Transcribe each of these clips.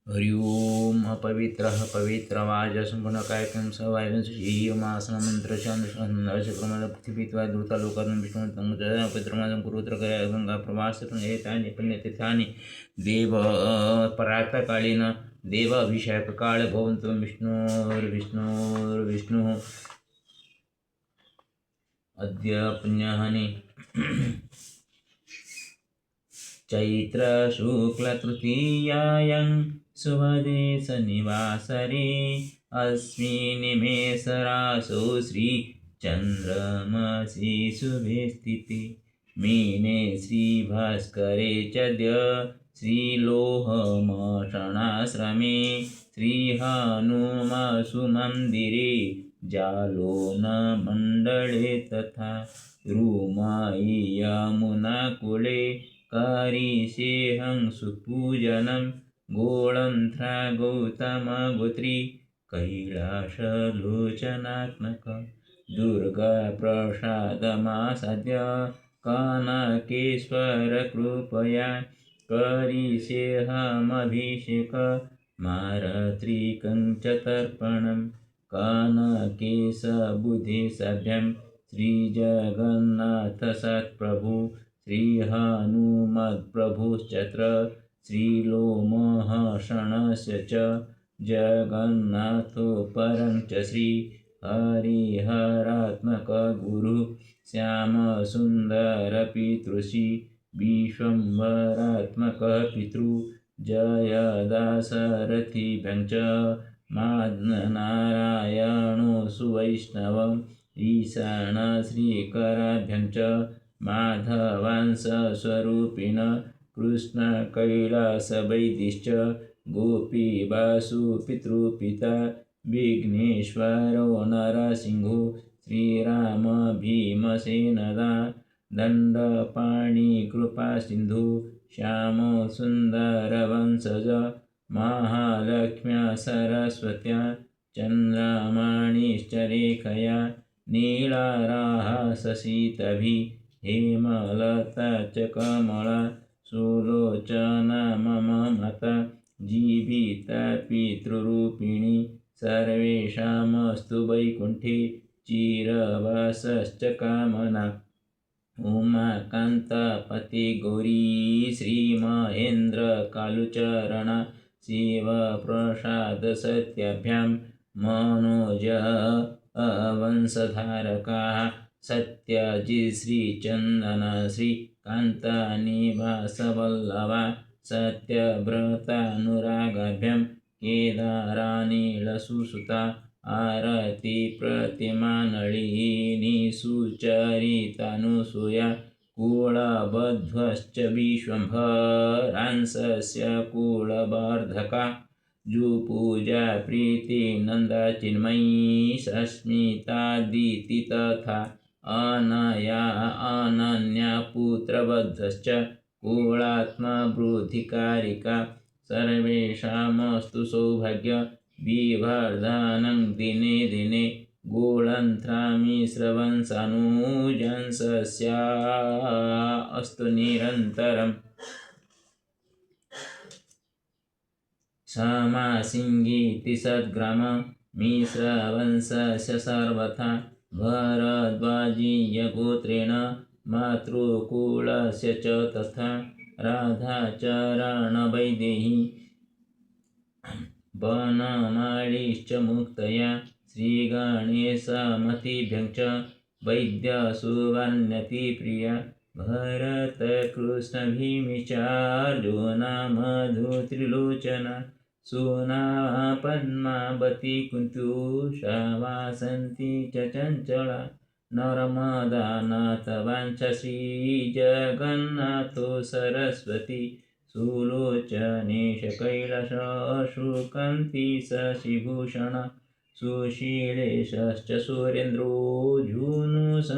हरि ओम अपवित्रः पवित्रवाजसंपूर्णकायकं सवायवंशीयमासनमन्त्रशानुशासनक्रमः पृथिवीत्वा द्रुतालोकान् विष्णुतं पवित्रमादं कुरुत्र गंगा प्रवासतं एतानि पुण्यतीर्थानि देव प्रातःकालीन देव अभिषेककाले भवन्तु विष्णुः अद्य पुण्यहानि चैत्र शुक्लतृतीयायां सुभदे शनिवासरे अस्मिन्निमेषरासौ श्रीचन्द्रमसि शुभे स्थिते मीने श्रीभास्करे चद्य श्रीलोहमशनाश्रमे श्रीहनुमसुमन्दिरे जालोनमण्डले तथा रूमायि यमुनाकुले करिष्येऽहं सुपूजनं गोळन्त्रा गौतमगोत्री कैलासलोचनात्मक दुर्गाप्रसादमासाद्य कनकेश्वरकृपया करिष्येऽहमभिषेक मारत्रिकं च तर्पणं कनकेशबुधेशाभ्यां श्रीजगन्नाथसत्प्रभु श्रीहनुमत्प्रभुश्चत्र श्रीलोमहर्षणस्य च जगन्नाथो परं च श्रीहरिहरात्मकगुरु श्यामसुन्दरपितृषि विश्वम्भरात्मकः पितृ जयदाशरथिभ्यं च नारायणो सुवैष्णवम् ईशानश्रीकराभ्यं च माधवांशस्वरूपिण कृष्णकैलासवैदिश्च गोपीवासुपितृपिता विघ्नेश्वरो नरसिंहो श्रीरामभीमसेनदा दण्डपाणिकृपासिन्धु श्यामसुन्दरवंशज महालक्ष्म्या सरस्वत्या चन्द्रमणिश्चरेखया नीलाराहाससितभिः हेमलता च कमला सुलोचना मम माता जीविता पितृरूपिणी सर्वेषामस्तु वैकुण्ठे चिरवासश्च कामना उमाकान्तपति गौरी श्रीमहेन्द्रकालुचरणा शिवप्रसादसत्याभ्यां मनोज वंशधारकाः सत्यजित् श्रीचन्दन श्रीकान्तानिवासवल्लभा सत्यव्रतानुरागाभ्यां केदारानीलसुसुता आरती प्रतिमानळिनी सुचरितानुसूया कुलबध्वश्च विश्वम्भरांसस्य कुलवर्धका जुपूजा प्रीतिनन्दा चिन्मयी सस्मितादिति तथा अनया अनन्या पुत्रबद्धश्च कुलात्मवृद्धिकारिका सर्वेषामस्तु सौभाग्य विवर्धनं दिने दिने गोळन्त्रामिश्रवंशानुजंसस्यास्तु निरन्तरम् समासिंगीति सद्ग्राम मिश्रवंशस्य सर्वथा भरद्वाजीयगोत्रेण मातृकुलस्य च तथा राधाचरणवैदेही वनमालीश्च मुक्तया श्रीगणेशमतिभ्यं च वैद्यसुवर्ण्यतिप्रिया भरतकृष्णभीमिचार्जुना मधुत्रिलोचना सुना पद्मावती कुन्तुषा वासन्ती च चञ्चला नर्मदानाथवाञ्छा श्रीजगन्नाथो सरस्वती सुलोचनेश कैलासशुकन्ती शशिभूषण सुशीलेशश्च सुरेन्द्रो जूनुशम्भुप्रियतमा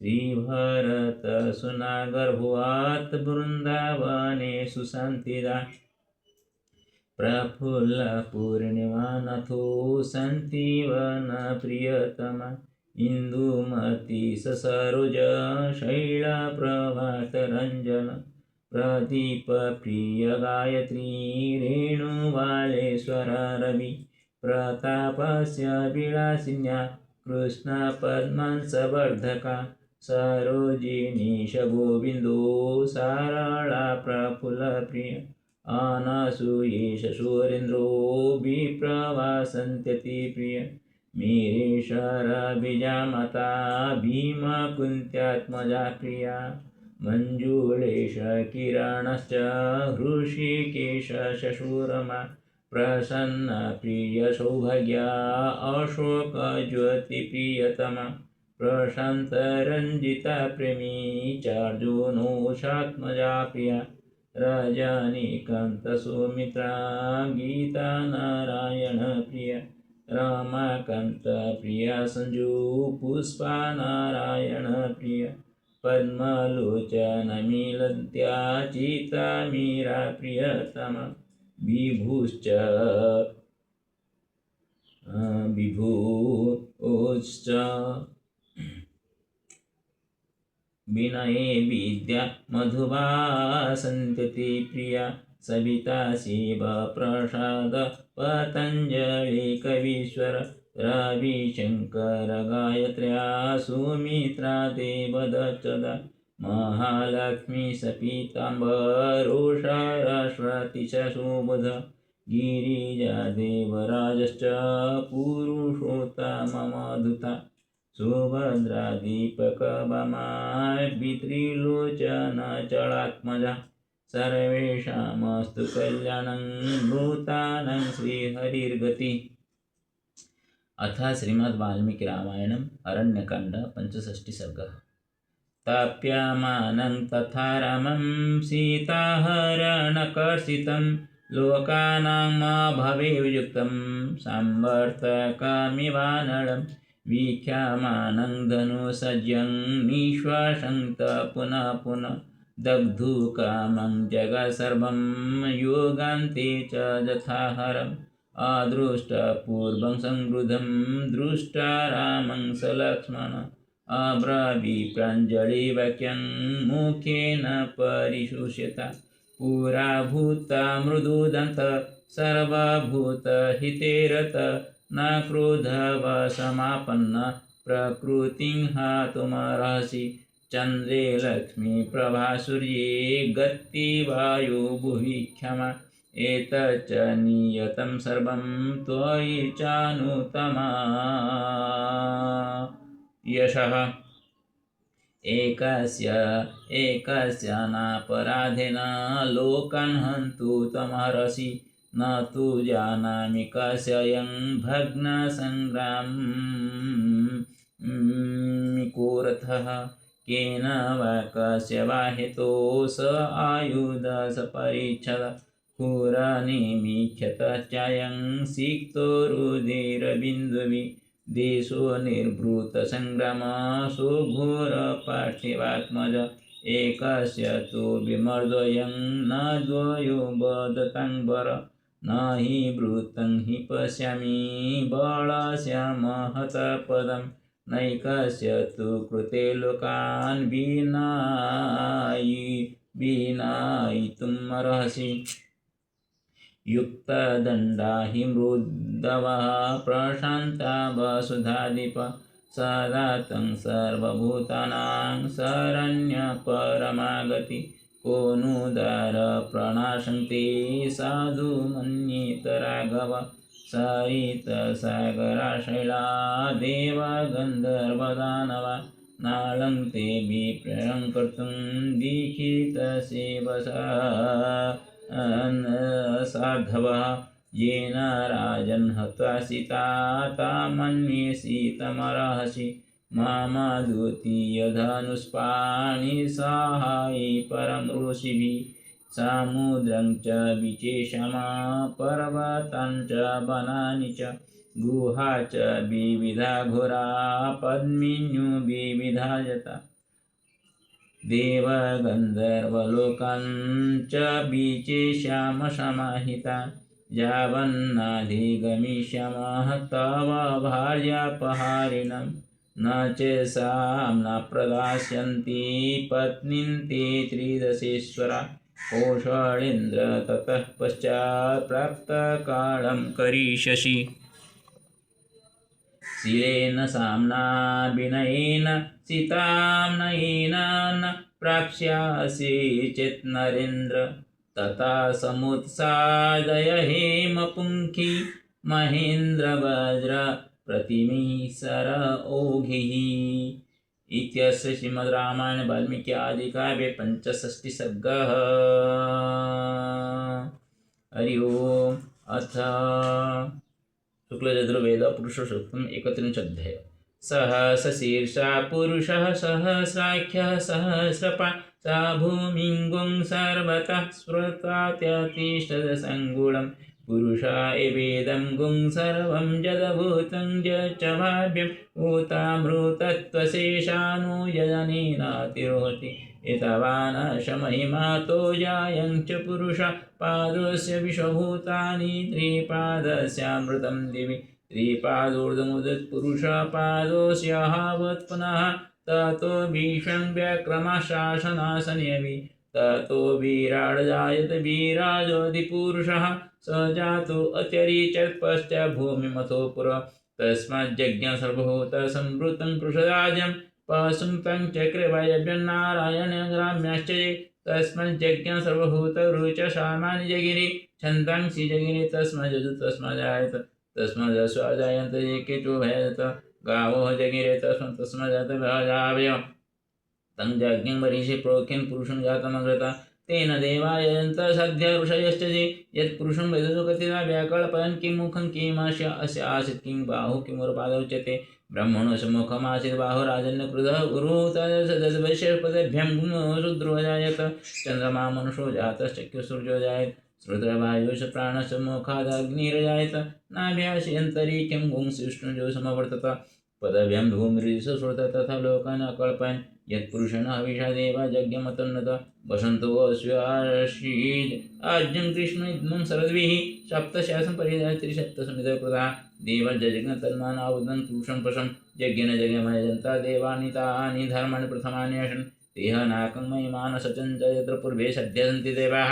श्रीभरतसुनागर्भोऽथ वृन्दावने सुशान्तिदा प्रफुल्लपूर्णिमानथो शान्तिवनप्रियतमा इन्दुमती सरोज शैलप्रभातरञ्जन प्रदीप प्रिय गायत्री रेणुबालेश्वर रवि प्रतापस्य विलासिन्या कृष्णपद्मंसवर्धका सरोजिनीश गोविन्दो सारला प्रफुल्लप्रिय अनसूयेश सुरेन्द्रो विप्रवासन्त्यति प्रिय मीरेश्वर बीजामाता भीमकुन्त्यात्मजा प्रिया मञ्जुलेश किरणश्च हृषिकेश शशुरमा प्रसन्न प्रिय सौभाग्या अशोकज्योतिप्रियतमा प्रशान्तरञ्जिता प्रेमी चार्जुनोषात्मजा प्रिया रजनीकान्तसुमित्रा गीतानारायण प्रिया रमाकान्त प्रिया सञ्जू पुष्पा नारायण प्रिया पद्मलोचनमिलन्त्या चिता मीरा प्रियतमा विभुश्च विनये विद्या मधुवासन्त्यति प्रिया सविता शिव प्रसाद पतञ्जलि कवीश्वर रविशंकर गायत्र्या सुमित्रा देवदत्तदा महालक्ष्मी सपीताम्बरो सरस्वती च सुबुध गिरिजा देवराजश्च पुरुषोत्तममधुता सुभद्रा दीपकबमा वित्रिलोचन चलात्मजा सर्वेषामस्तु कल्याणं भूतानं श्रीहरिर्गति। अथ श्रीमद् वाल्मीकि रामायणम् अरण्यकाण्ड 65 सर्गः। ताप्यमानं तथा रामं सीताहरणकर्षितं लोकानां भवेयुक्तं संवर्तकमिवानलं वीक्ष्यमानं धनुसज्जं निःश्वासं पुनः पुनः दग्धुकामं जगत्सर्वं योगान्ते च यथाहरम् अदृष्टपूर्वं संवृद्धं दृष्टा रामं सलक्ष्मण अब्रवीप्राञ्जलिवाक्यं मुखेन परिशुष्यता पुरा भूता मृदुदन्त सर्वभूतहितेरत न क्रोधवशमापन्न प्रकृतिं हतुमर्हसि चन्द्रे लक्ष्मी प्रभा सूर्ये गति वायु भुवि क्षमा एतच्च नियतं सर्वं त्वयि चानुतमा यशः एकस्य नापराधेन लोकान् हन्तु तमर्हसि न तु जानामि कस्ययं भग्नसंग्रामिकोरथः केन वा कस्य वा हेतो स आयुध सपरिच्छद खुरनिमीक्षतश्चायं सिक्तो रुधिरबिन्दुवि देशो निर्भृतसंग्रामसो घोरपार्थिवात्मज एकस्य तु विमर्दयं न द्वयो वदतां वर न हि वृत्तं हि पश्यामि बलस्य महतपदं नैकस्य तु कृते लोकान् विनायितुमर्हसि युक्तदण्डा हि मृद्धवः प्रशान्ता वसुधाधिप सदा तं सर्वभूतानां शरण्यपरमागति को नुदार प्रणाशन्ते साधु मन्येत राघव सरितसागरशैला देवगन्धर्वदानवा नालं ते विप्रयं कर्तुं दीक्षितसेवसा साधवः येन राजन् हत्वा सीता तामन्ये सीतमर्हसि मम द्वितीयधनुष्पाणिसाहाय्ये परं ऋषिभिः समुद्रं च विचेषमा पर्वतान् च वनानि च गुहा च विविधा घोरा पद्मिन्यो विविधा जता देवगन्धर्वलोकान् च विचेष्यामः समाहितान् यावन्नाधिगमिष्यामः तव भार्यापहारिणं न चेषां न प्रदास्यन्ति पत्नीं ते त्रिदशेश्वरा कौशलेन्द्र ततः पश्चात् प्राप्तकालं करिष्यसि शीलेन साम्ना विनयेन सीतां नयेन न प्राप्स्यासि चेत् नरेन्द्र तथा समुत्सादय हेमपुङ्खी महेन्द्रवज्र प्रतिमीसर ओघिः इत्यस्य श्रीमद् रामायण वाल्मीकि आदि काव्ये पंचषष्टिसर्गः। हरि ओम्। अथ शुक्लयजुर्वेद पुरुषसूक्तम् 31 अध्याय। सहस्रशीर्षा पुरुषः सहस्राख्यः सहस्रपात् स भूमिं गुं सर्वतः स्फुरत्यातिष्ठदसङ्गुणं पुरुषा एवेदं गुं सर्वं यदभूतं यच्च भाव्यं भूतामृतत्वशेषानो यजनेनातिरोहति एतावानशमहिमातो यायं च पुरुषः पादस्य विश्वभूतानि त्रिपादस्यामृतं दिवि त्रिपादोर्धमुदत्पुरुषपादोऽस्यावत् पुनः ततो भीषं व्याक्रमशासनासन्यवि ततो विराड जायत विराजोऽधिपुरुषः स जातो अत्यरिचत् पश्चात् भूमिमथो पुर तस्माज्जज्ञ सर्वभूतसंवृतं पुरुषराजं पशुं चक्रे वायव्यन्नारायण ग्राम्याश्च तस्मज्जज्ञ सर्वभूतरुच सामान्य जगिरि छन्दांसि जगिरि तस्मजु तस्मजायत तस्मदस्वाजायन्त एकेचो भयत गावो जगिरे तस्मजात भजावय तं यज्ञं वरिषे प्रोख्यं पुरुषं जातमग्रता तेन देवायन्त सद्य ऋषयश्च यत्पुरुषं वेदो कथिता व्याकल्पयन् किं मुखं किमास्य अस्य आसीत् किं बाहु किमुरपादौ च ते ब्रह्मणो सम्मुखमासीत् बाहुराजन्यक्रुधः गुरुः तदवैश्यपदेभ्यं शूद्रो जायत चन्द्रमा मनुषो जातश्चक्षुसूर्यो जायत श्रुतवायुष प्राणश्च मुखादग्निर्जायत नाभ्यास्यन्तरिक्षं गुंसिष्णुजो समवर्तत पदभ्यं धूम्रिश्रुत तथा लोकान् अकल्पयन् यत्पुरुषेण हविषा देवा यज्ञमतन्नत वसन्तो अस्याशीद् आज्ञं कृष्णयुग्मं शरद्भिः सप्तशासं परिधाय त्रिसप्तसमितः कृतः देवज्जज्ञ तन्मानावदन् पुरुषं पशं यज्ञेन यज्ञमयजन्ता देवानि तानि धर्माणि प्रथमानि अशन् तेह नाकं महिमान् सचञ्च यत्र पूर्वे सद्य सन्ति देवाः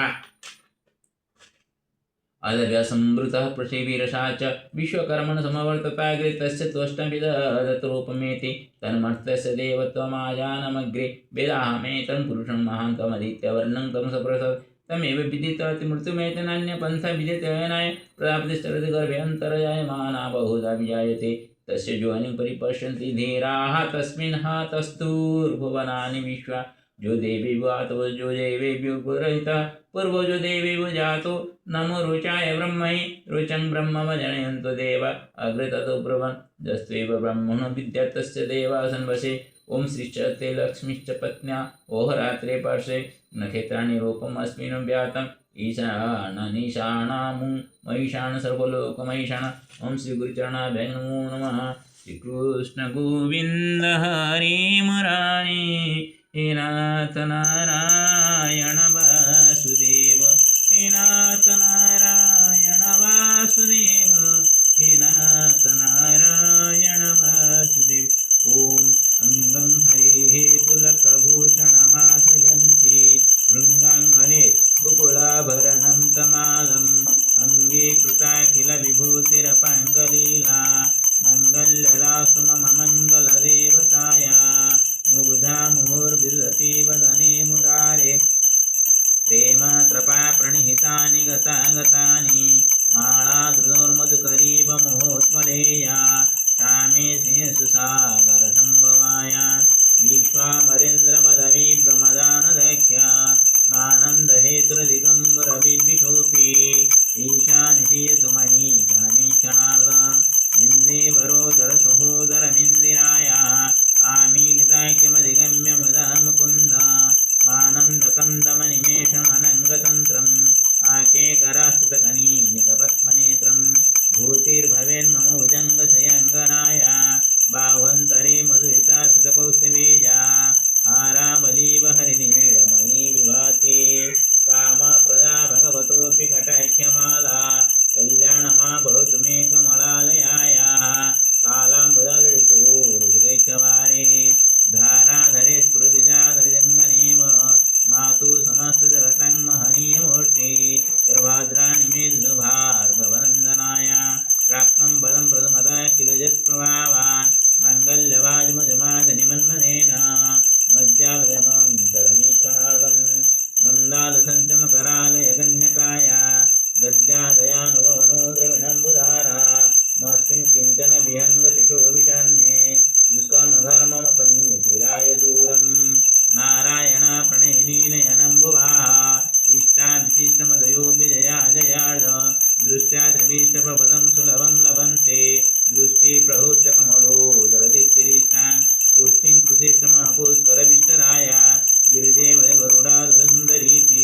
अदव्यासंवृतः पृथिवीरसा च विश्वकर्मण समवर्तताग्रे तस्य त्वष्टविदधतरूपमेति तन्मर्त्यस्य देवत्वमाजानमग्रे वेदाहमेतं पुरुषं महान्तमदित्यवर्णं तं सप्रसत् तमेव विदितवति मृत्युमेतनान्यपन्था विदितयनाय प्राप्तिश्चरति गर्भे अन्तर्जायमाना बहुधा विजायते तस्य जोनिं परिपश्यन्ति धीराः तस्मिन् हतस्तुर्भुवनानि विश्वा जो देवी वातो जो देवेभ्यो पुरहितः पूर्वो जो देवेभ्यो जातो नमो रुचाय ब्रह्महि रुचं ब्रह्म जनयन्तु देव अग्रे ततो ब्रुवन् जस्त्वेव ब्रह्मणो विद्यातस्य देवासन् वशे ओं श्रीश्च ते लक्ष्मीश्च पत्न्या ओहरात्रे पार्श्वे नक्षत्राणि रूपम् अस्मिन् व्यातम् ईशाननीशानामुं महिषाण सर्वलोकमहिषाण ओं श्रीगुरुचरणाभ्यां नमो नमः। श्रीकृष्ण गोविन्द हरे मुरारी हे नाथ नारायण वासुदेव हे नाथ नारायण वासुदेव हे नाथ नारायण वासुदेव। ओम अंगं हरेः पुलकभूषणमाश्रयन्ति भृङ्गाङ्गने गोकुलाभरणं तमालम् अङ्गीकृता किल विभूतिरपाङ्गलीला मङ्गल्यदास्तु मम मङ्गलदेवताय मुग्धा मुहुर्विदति वदने मुरारे प्रेम त्रपा प्रणिहितानि गतानि मालाधृतोर्मधुकरीव मोहोत्मलेया श्यामे सिंहसुसागरसम्भवाय विश्वामरेन्द्रपदवी ब्रह्मदानदख्या मानन्दहेतुरधिगम्बरविभीषोऽपि ईशानिशीयतु मयि क्षणमीक्षणार्ध निन्देवरोदरसहोदरमिन्दिरायाः आमीलिताख्यमधिगम्य मुदा मुकुन्द मानन्दकन्दमनिमेषमनङ्गतन्त्रम् आकेकरास्तुतकनीनिकपद्मनेत्रं भूतिर्भवेन्मम भुजङ्गशयङ्गनाय बाह्वन्तरे मधुरितासितकौस्तुभेया हारावलीव हरिनीळमयी विभाति कामप्रदा भगवतोऽपि कटाख्यमाला कल्याणमा भवतु मे कमलालयायाः कालाम्बुदललितो रसिकैकवाणी प्रभावान् मङ्गल्यवाजमजुमादनिमन्मनेन मज्जावयमन्तरमीकरालं मन्दालसञ्चमकरालयगण्यकाय दद्यादयानुभवनो द्रविणम्बुधारा मस्मिन् किञ्चन विहङ्गशिशुविषान्ये दुष्कर्मधर्ममपन्यचिराय दूरं नारायण प्रणयिनीनयनम्बुवाः इष्टाविशिष्टमदयोऽपि जया जयार्ध दृष्ट्या त्रिविष्टपदं सुलभं लभन्ते दृष्टिप्रहुश्च कमलोदरदिक्तिरिष्टां पुष्टिं कृषिष्टमपुष्करविष्टराय गिरिजेव गरुडासुन्दरीति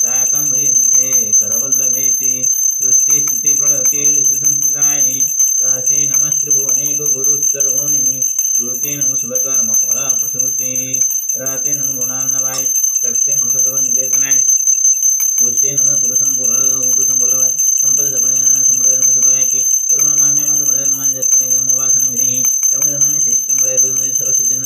साकं वयसे करवल्लभेति सृष्टिस्थितिप्रलकेलिसुसंस्कृतायै तस्यै नमस्त्रिभुवनेकगुरुस्तरुणि श्रुते नमो शुभकर्मफलप्रसूते रहते नमो गुणान्नवाय शक्ते नमो सत्त्वनिकेतनाय पुष्टे नमः पुरुषं बलवाय संपद सपने संप्रदाय सर्वयाकी करुणा मान्य माता बड़े नमन जपने मोवासन विधि तमने नमने श्रेष्ठं बड़े सर्वसज्जन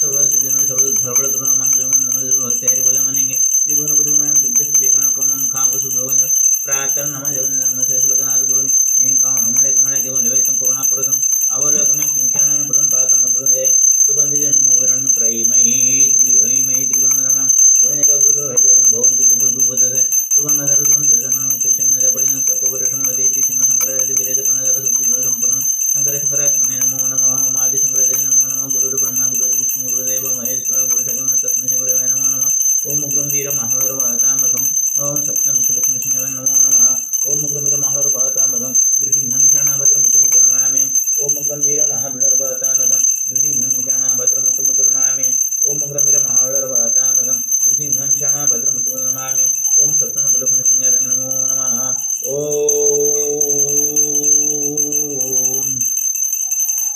सर्वसज्जन सर्व धर्मड़ धर्म मंगलम नमः हत्यारे बोले मनेंगे त्रिभुवन बुद्धिमान दिग्गज विवेकन कमम खा वसु भवन प्रातः नमः जगन नमः श्लोकनाथ गुरुनि इन कमले कमले केवल वेतम करुणा पुरतम अवलोकन किंचन प्रथम पातम अग्रजय सुबंधि नमो वरण त्रयीमयी त्रिभुवन रमम गुणेक रुद्र भवन्ति तद्भुतः सुवर्णधर सुन्दरं त्रिशन्न जपडिन सकोवरषं वदेति सिंहशंकराय वीरजकणधर संपूर्णं शंकरात्मने नमो नमः ओम आदिशंकराय नमो नमः गुरुर्ब्रह्मा गुरुर्विष्णु गुरुदेव महेश्वर गुरुशक्तिं तस्मै गुरवे नमो नमः ओम उग्रं वीरमहावीरवहतामघं ओम सप्तमुखलक्ष्मीसिंहाय नमो नमः ओम उग्रं वीरमहावीरवहतामघं नृसिंहं शरणभद्रमुतुमुतुनमामि ओम उग्रं वीरमहावीरवहतामघं नृसिंहं शरणभद्रमुतुमुतुनमामि ओम उग्रं वीरमहावीरवहतामघं नृसिंहं शरणभद्रमुतुमुतुनमामि ओम सप्तमुखलक्ष्मीसिंहाय नमो नमः ओम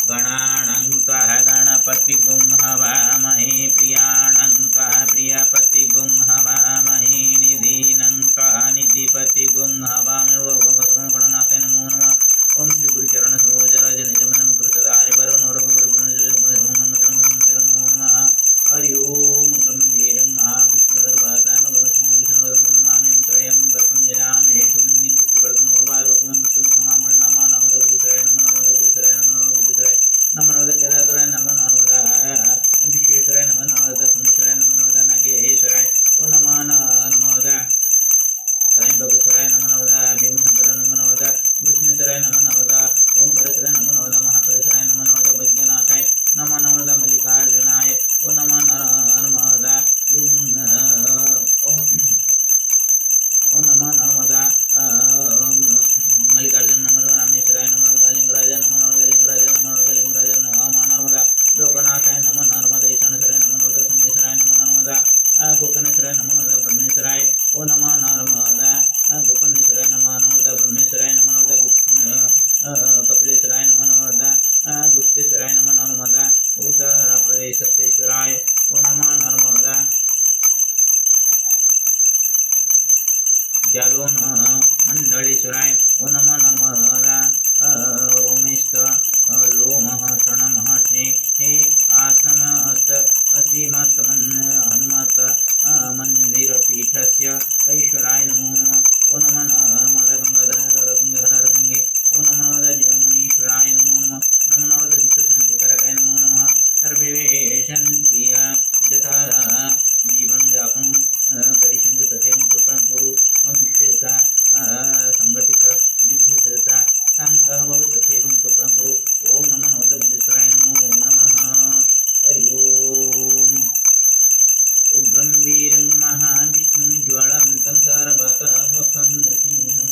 गणानं त्वः गणपतिगुं हवामहे प्रियाणं त्वः प्रियपतिगुं हवामहे निधीनं त्वः निधिपतिगुं हवामहे गणनाथे नमो नमः ओम श्री गुरुचरण सरोजर जनिजमनं कृतदारि वरुण रघुवर नमो नमः हरि ओम गंभीरं महाविष्णुर्वातामगुणसिंह विष्णुवर्धनमाम्यं त्रयम्बकं यजामहे सुगन्धिं पुष्टिवर्धनोर्वारोकमं मृत्युमुखमामृणामा नमोदबुद्धिसराय नमो नमोदबुद्धिसराय नमो नमोदबुद्धिसराय नमो नमोदकेदाराय नमो नमोदा विश्वेश्वराय नमो नमोदा सोमेश्वराय नमो नमोदा नागेश्वराय ओ नमो नमोदा त्रयंबकेश्वराय नमो नमः भीमशंकर नमो नमः विष्णुश्वराय नमो नमः ओंकारेश्वराय नमो नमः महाकालेश्वराय नमो नमः वैद्यनाथाय नमो नमः मल्लिकार्जुनाय ओ नमो नमः ओ नमः नर्मदा मल्लिकार्जुन नमो रामेश्वराय नमो लिंगराज नमो लिंगराज नमो लिंगराज नमो नर्मदा लोकनाथाय नमो नर्मदा ईशानेश्वराय नमो नर्मदा संदेश्वराय नमो नर्मदा गोकर्णेश्वराय नमो नमः ब्रह्मेश्वराय ओ नमः नर्मदा गोकर्णेश्वराय नमो नमः ब्रह्मेश्वराय नमो नमः कपिलेश्वराय नमो नमः गुप्तेश्वराय नमो नमः उत्तर प्रदेशेश्वराय ओ नमः नर्मदा जालून मंडलेश्वराय ओ नमो नर्मदा रोमेश्च लोमः शरणमहर्षि हे आश्रमस्त असीमत्मन् हनुमत मंदिरपीठस्य ऐश्वराय नमो नमः ओ नमः नर्मदा गंगाधर गंगे ओ नमो नर्मदा जीवमनीश्वराय नमो नमः नमो नर्मदा विश्वशांतिकारकाय नमो नमः सर्वे शान्ति यथा जीवन यापन करिष्यन्ति तथैव कृपां कुरु विश्वेता संगठित युद्धसता शान्तः भव तथैव कृपां कुरु ओम नमो नमोदबुद्धेश्वराय नमो नमः हरि ओम उग्रं वीरं महाविष्णुं ज्वलन्तं सर्वतोमुखं नृसिंहं